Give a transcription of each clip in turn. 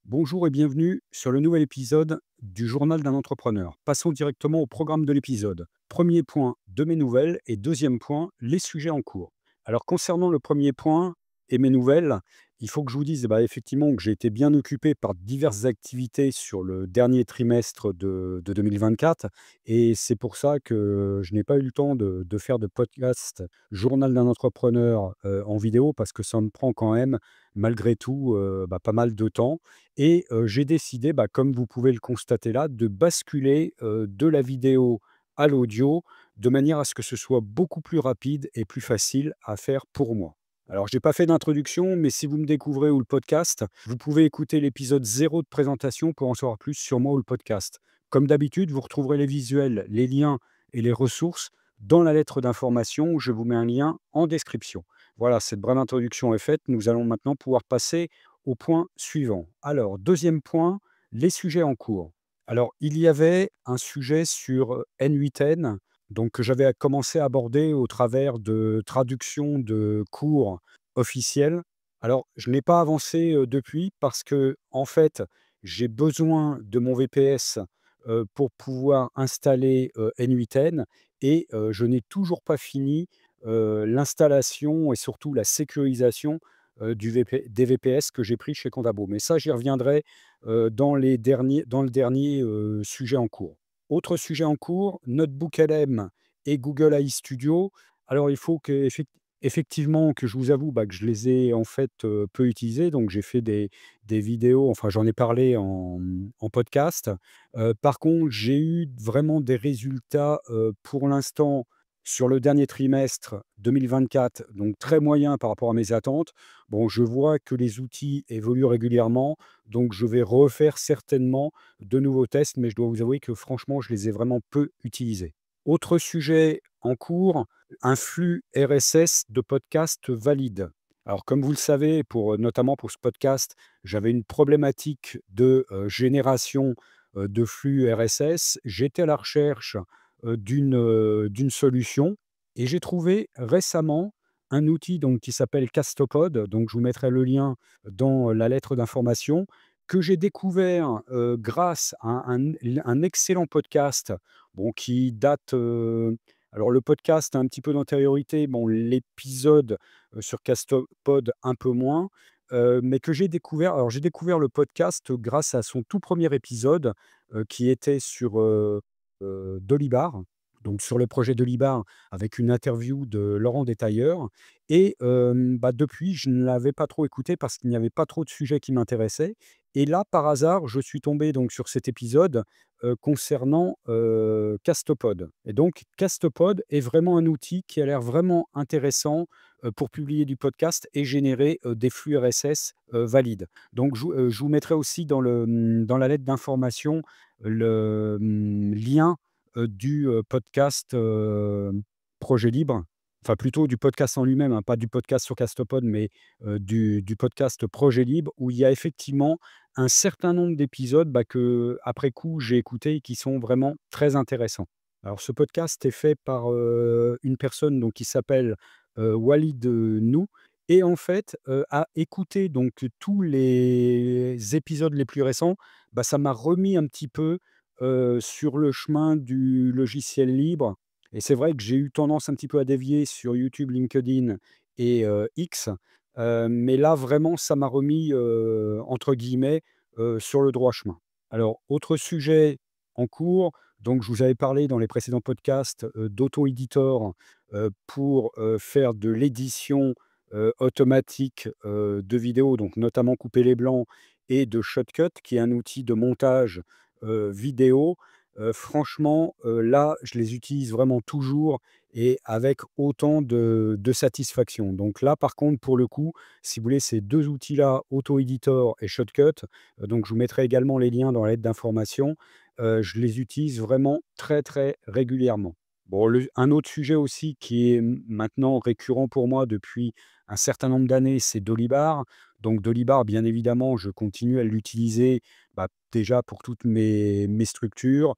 Bonjour et bienvenue sur le nouvel épisode du Journal d'un entrepreneur. Passons directement au programme de l'épisode. Premier point, de mes nouvelles et deuxième point, les sujets en cours. Alors concernant le premier point et mes nouvelles, il faut que je vous dise effectivement que j'ai été bien occupé par diverses activités sur le dernier trimestre de 2024 et c'est pour ça que je n'ai pas eu le temps de faire de podcast Journal d'un entrepreneur en vidéo parce que ça me prend quand même malgré tout pas mal de temps et j'ai décidé, comme vous pouvez le constater là, de basculer, de la vidéo à l'audio, de manière à ce que ce soit beaucoup plus rapide et plus facile à faire pour moi. Alors j'ai pas fait d'introduction, mais si vous me découvrez ou le podcast, vous pouvez écouter l'épisode 0 de présentation pour en savoir plus sur moi ou le podcast. Comme d'habitude, vous retrouverez les visuels, les liens et les ressources dans la lettre d'information où je vous mets un lien en description. Voilà, cette brève introduction est faite, nous allons maintenant pouvoir passer au point suivant. Alors, deuxième point, les sujets en cours. Alors, il y avait un sujet sur N8N, donc que j'avais commencé à aborder au travers de traductions de cours officiels. Alors, je n'ai pas avancé depuis parce que, en fait, j'ai besoin de mon VPS pour pouvoir installer N8N et je n'ai toujours pas fini l'installation et surtout la sécurisation des VPS que j'ai pris chez Contabo. Mais ça, j'y reviendrai dans le dernier sujet en cours. Autre sujet en cours, Notebook LM et Google AI Studio. Alors, il faut effectivement que je vous avoue que je les ai en fait peu utilisés. Donc, j'ai fait des vidéos, enfin, j'en ai parlé en podcast. Par contre, j'ai eu vraiment des résultats pour l'instant sur le dernier trimestre 2024, donc très moyen par rapport à mes attentes. Bon, je vois que les outils évoluent régulièrement, donc je vais refaire certainement de nouveaux tests, mais je dois vous avouer que franchement, je les ai vraiment peu utilisés. Autre sujet en cours, un flux RSS de podcast valide. Alors, comme vous le savez, notamment pour ce podcast, j'avais une problématique de génération de flux RSS. J'étais à la recherche d'une solution et j'ai trouvé récemment un outil donc qui s'appelle Castopod, donc je vous mettrai le lien dans la lettre d'information, que j'ai découvert, grâce à un excellent podcast, bon qui date, alors le podcast a un petit peu d'antériorité, bon l'épisode, sur Castopod un peu moins, mais que j'ai découvert alors j'ai découvert le podcast grâce à son tout premier épisode, qui était sur, Dolibar, donc sur le projet Dolibar avec une interview de Laurent Détailleur et depuis je ne l'avais pas trop écouté parce qu'il n'y avait pas trop de sujets qui m'intéressaient et là, par hasard, je suis tombé donc sur cet épisode, concernant, Castopod et donc Castopod est vraiment un outil qui a l'air vraiment intéressant, pour publier du podcast et générer, des flux RSS, valides. Donc je vous mettrai aussi dans la lettre d'information lien, du, podcast, Projet Libre, enfin plutôt du podcast en lui-même, hein, pas du podcast sur Castopod, mais, du podcast Projet Libre où il y a effectivement un certain nombre d'épisodes, que après coup j'ai écoutés et qui sont vraiment très intéressants. Alors ce podcast est fait par, une personne donc qui s'appelle, Walid, Nou et en fait, à écouter donc tous les épisodes les plus récents, ça m'a remis un petit peu, sur le chemin du logiciel libre et c'est vrai que j'ai eu tendance un petit peu à dévier sur YouTube, LinkedIn et X, mais là vraiment ça m'a remis, entre guillemets, sur le droit chemin. Alors autre sujet en cours, donc je vous avais parlé dans les précédents podcasts, d'Auto-Editor, pour, faire de l'édition, automatique, de vidéos, donc notamment couper les blancs et de Shotcut qui est un outil de montage, vidéo. Franchement, là, je les utilise vraiment toujours et avec autant de satisfaction. Donc là, par contre, pour le coup, si vous voulez, ces 2 outils-là, Auto-Editor et Shotcut, donc je vous mettrai également les liens dans la lettre d'information, je les utilise vraiment très, très régulièrement. Bon, un autre sujet aussi qui est maintenant récurrent pour moi depuis un certain nombre d'années, c'est Dolibar. Donc Dolibar, bien évidemment, je continue à l'utiliser, déjà pour toutes mes structures,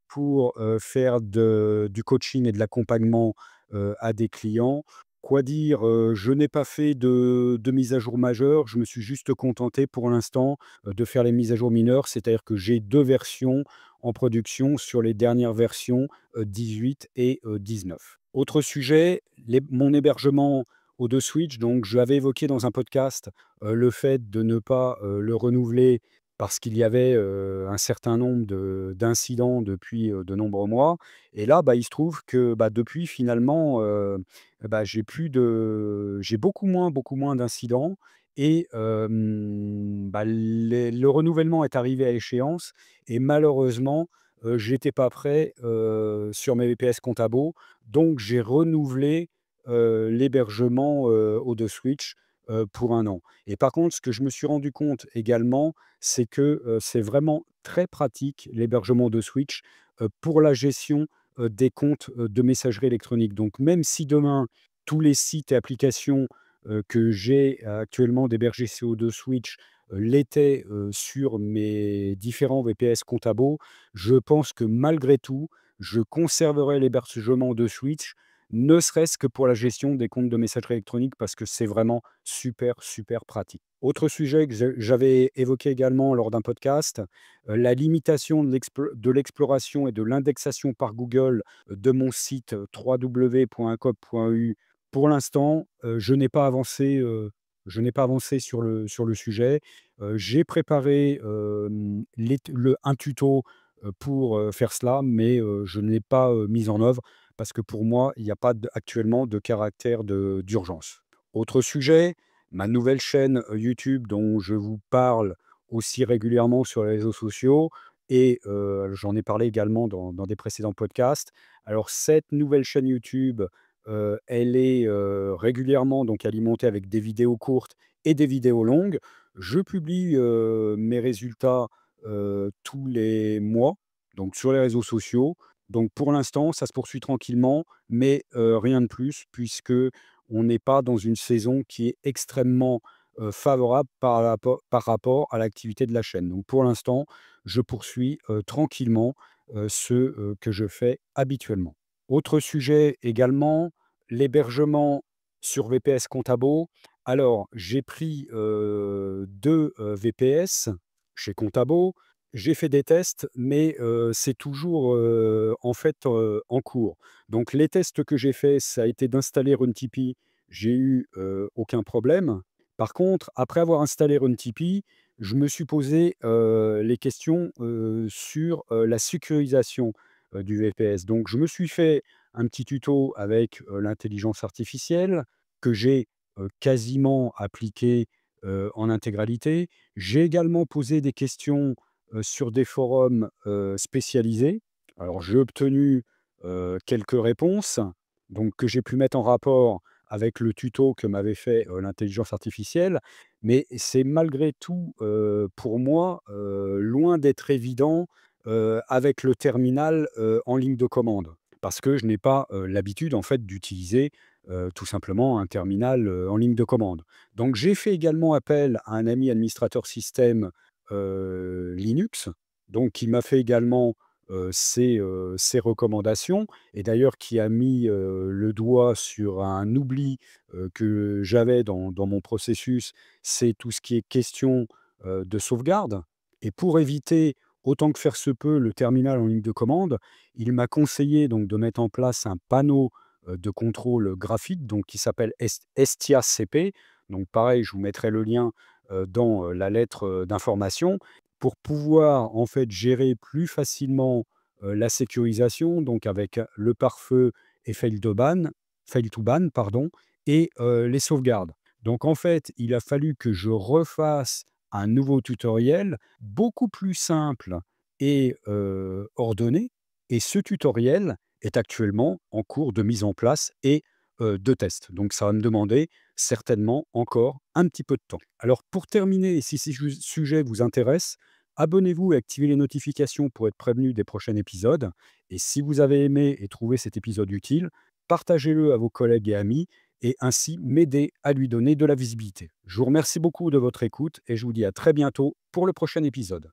pour, faire du coaching et de l'accompagnement, à des clients. Quoi dire? Je n'ai pas fait de mise à jour majeure. Je me suis juste contenté pour l'instant, de faire les mises à jour mineures. C'est-à-dire que j'ai 2 versions en production sur les dernières versions, 18 et 19. Autre sujet, mon hébergement O2 Switch. Donc je l'avais évoqué dans un podcast, le fait de ne pas, le renouveler parce qu'il y avait, un certain nombre d'incidents depuis, de nombreux mois. Et là, bah, il se trouve que, bah, depuis finalement, bah, j'ai beaucoup moins d'incidents et bah, le renouvellement est arrivé à échéance et malheureusement, j'étais pas prêt, sur mes VPS Contabo, donc j'ai renouvelé, l'hébergement, O2 Switch, pour 1 an. Et par contre, ce que je me suis rendu compte également, c'est que, c'est vraiment très pratique l'hébergement de Switch, pour la gestion, des comptes, de messagerie électronique. Donc même si demain, tous les sites et applications, que j'ai actuellement d'hébergés CO2 Switch, l'étaient, sur mes différents VPS Contabo, je pense que malgré tout, je conserverai l'hébergement de Switch, ne serait-ce que pour la gestion des comptes de messagerie électronique parce que c'est vraiment super, super pratique. Autre sujet que j'avais évoqué également lors d'un podcast, la limitation de l'exploration et de l'indexation par Google de mon site, www.incog.eu. Pour l'instant, je n'ai pas avancé sur le sujet. J'ai préparé, un tuto, pour, faire cela, mais, je ne l'ai pas, mis en œuvre parce que pour moi, il n'y a pas actuellement de caractère d'urgence. Autre sujet, ma nouvelle chaîne, YouTube dont je vous parle aussi régulièrement sur les réseaux sociaux et j'en ai parlé également dans des précédents podcasts. Alors cette nouvelle chaîne YouTube, elle est, régulièrement donc alimentée avec des vidéos courtes et des vidéos longues. Je publie, mes résultats, tous les mois, donc sur les réseaux sociaux. Donc pour l'instant, ça se poursuit tranquillement, mais rien de plus puisque on n'est pas dans une saison qui est extrêmement, favorable par rapport à l'activité de la chaîne. Donc pour l'instant, je poursuis, tranquillement, que je fais habituellement. Autre sujet également, l'hébergement sur VPS Contabo. Alors j'ai pris, 2, VPS chez Contabo. J'ai fait des tests, mais c'est toujours, en fait, en cours. Donc les tests que j'ai faits, ça a été d'installer Runtipi. J'ai eu, aucun problème. Par contre, après avoir installé Runtipi, je me suis posé, les questions, sur, la sécurisation, du VPS. Donc je me suis fait un petit tuto avec, l'intelligence artificielle que j'ai, quasiment appliqué, en intégralité. J'ai également posé des questions, sur des forums, spécialisés. Alors j'ai obtenu, quelques réponses, donc que j'ai pu mettre en rapport avec le tuto que m'avait fait, l'intelligence artificielle. Mais c'est malgré tout, pour moi, loin d'être évident, avec le terminal, en ligne de commande. Parce que je n'ai pas, l'habitude en fait d'utiliser, tout simplement un terminal, en ligne de commande. Donc j'ai fait également appel à un ami administrateur système, Linux, donc qui m'a fait également, ses recommandations et d'ailleurs qui a mis, le doigt sur un oubli, que j'avais dans mon processus, c'est tout ce qui est question, de sauvegarde et pour éviter autant que faire se peut le terminal en ligne de commande, il m'a conseillé donc de mettre en place un panneau, de contrôle graphique donc qui s'appelle STIA-CP. Donc pareil, je vous mettrai le lien, dans, la lettre, d'information pour pouvoir en fait gérer plus facilement, la sécurisation donc avec le pare-feu et fail to ban pardon et les sauvegardes. Donc en fait, il a fallu que je refasse un nouveau tutoriel beaucoup plus simple et ordonné et ce tutoriel est actuellement en cours de mise en place et de test. Donc ça va me demander certainement encore un petit peu de temps. Alors pour terminer, si ces sujets vous intéressent, abonnez-vous et activez les notifications pour être prévenu des prochains épisodes. Et si vous avez aimé et trouvé cet épisode utile, partagez-le à vos collègues et amis et ainsi m'aider à lui donner de la visibilité. Je vous remercie beaucoup de votre écoute et je vous dis à très bientôt pour le prochain épisode.